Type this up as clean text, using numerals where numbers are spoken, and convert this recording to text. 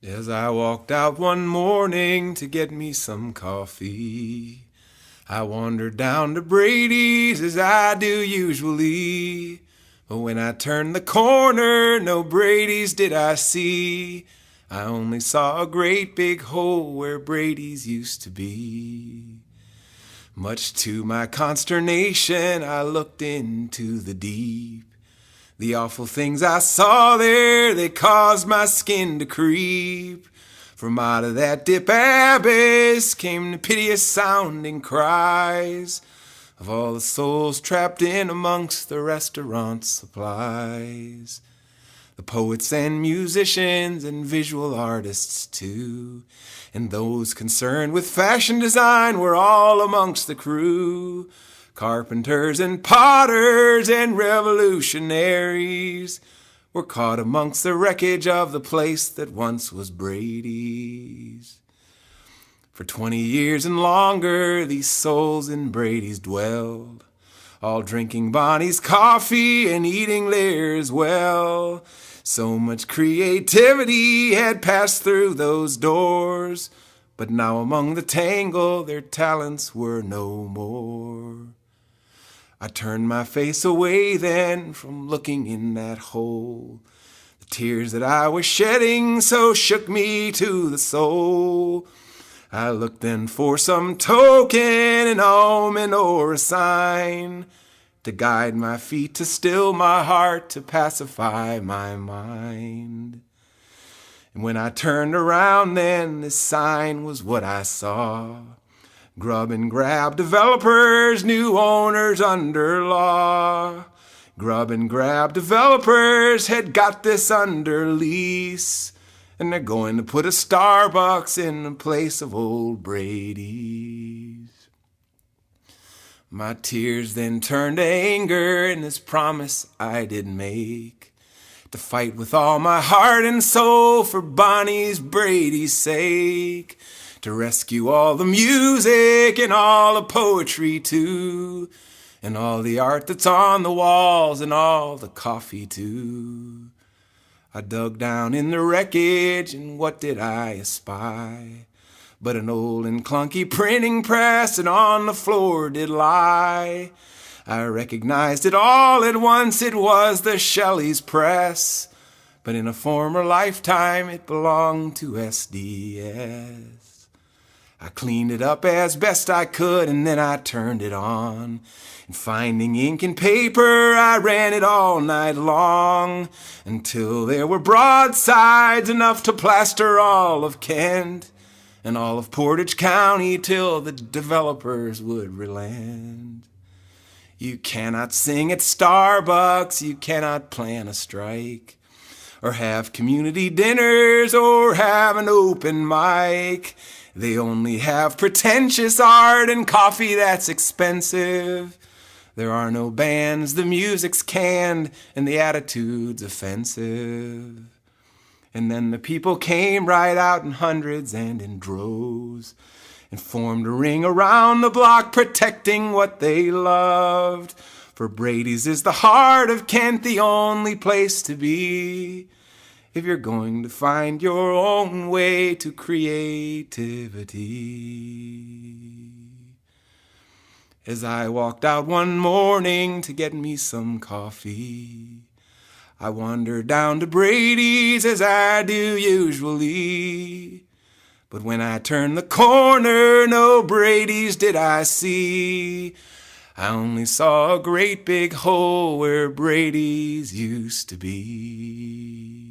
As I walked out one morning to get me some coffee, I wandered down to Brady's as I do usually. But when I turned the corner, no Brady's did I see. I only saw a great big hole where Brady's used to be. Much to my consternation, I looked into the deep. The awful things I saw there, they caused my skin to creep. From out of that dip abyss came the piteous sounding cries of all the souls trapped in amongst the restaurant supplies. The poets and musicians and visual artists too, and those concerned with fashion design were all amongst the crew. Carpenters and potters and revolutionaries were caught amongst the wreckage of the place that once was Brady's. For 20 years and longer these souls in Brady's dwelled, all drinking Bonnie's coffee and eating Lear's well. So much creativity had passed through those doors, but now among the tangle their talents were no more. I turned my face away then from looking in that hole. The tears that I was shedding so shook me to the soul. I looked then for some token, an omen or a sign, to guide my feet, to still my heart, to pacify my mind. And when I turned around then, this sign was what I saw. Grub and grab developers, new owners under law. Grub and grab developers had got this under lease, and they're going to put a Starbucks in the place of old Brady's. My tears then turned to anger in this promise I did make, to fight with all my heart and soul for Bonnie's Brady's sake. To rescue all the music and all the poetry too, and all the art that's on the walls and all the coffee too. I dug down in the wreckage and what did I espy? But an old and clunky printing press, and on the floor did lie. I recognized it all at once, it was the Shelley's press, but in a former lifetime it belonged to SDS. I cleaned it up as best I could, and then I turned it on. And finding ink and paper, I ran it all night long, until there were broadsides enough to plaster all of Kent and all of Portage County till the developers would relent. You cannot sing at Starbucks, you cannot plan a strike, or have community dinners, or have an open mic. They only have pretentious art and coffee that's expensive. There are no bands, the music's canned, and the attitude's offensive. And then the people came right out in hundreds and in droves, and formed a ring around the block protecting what they loved. For Brady's is the heart of Kent, the only place to be, if you're going to find your own way to creativity. As I walked out one morning to get me some coffee, I wandered down to Brady's as I do usually. But when I turned the corner, no Brady's did I see. I only saw a great big hole where Brady's used to be.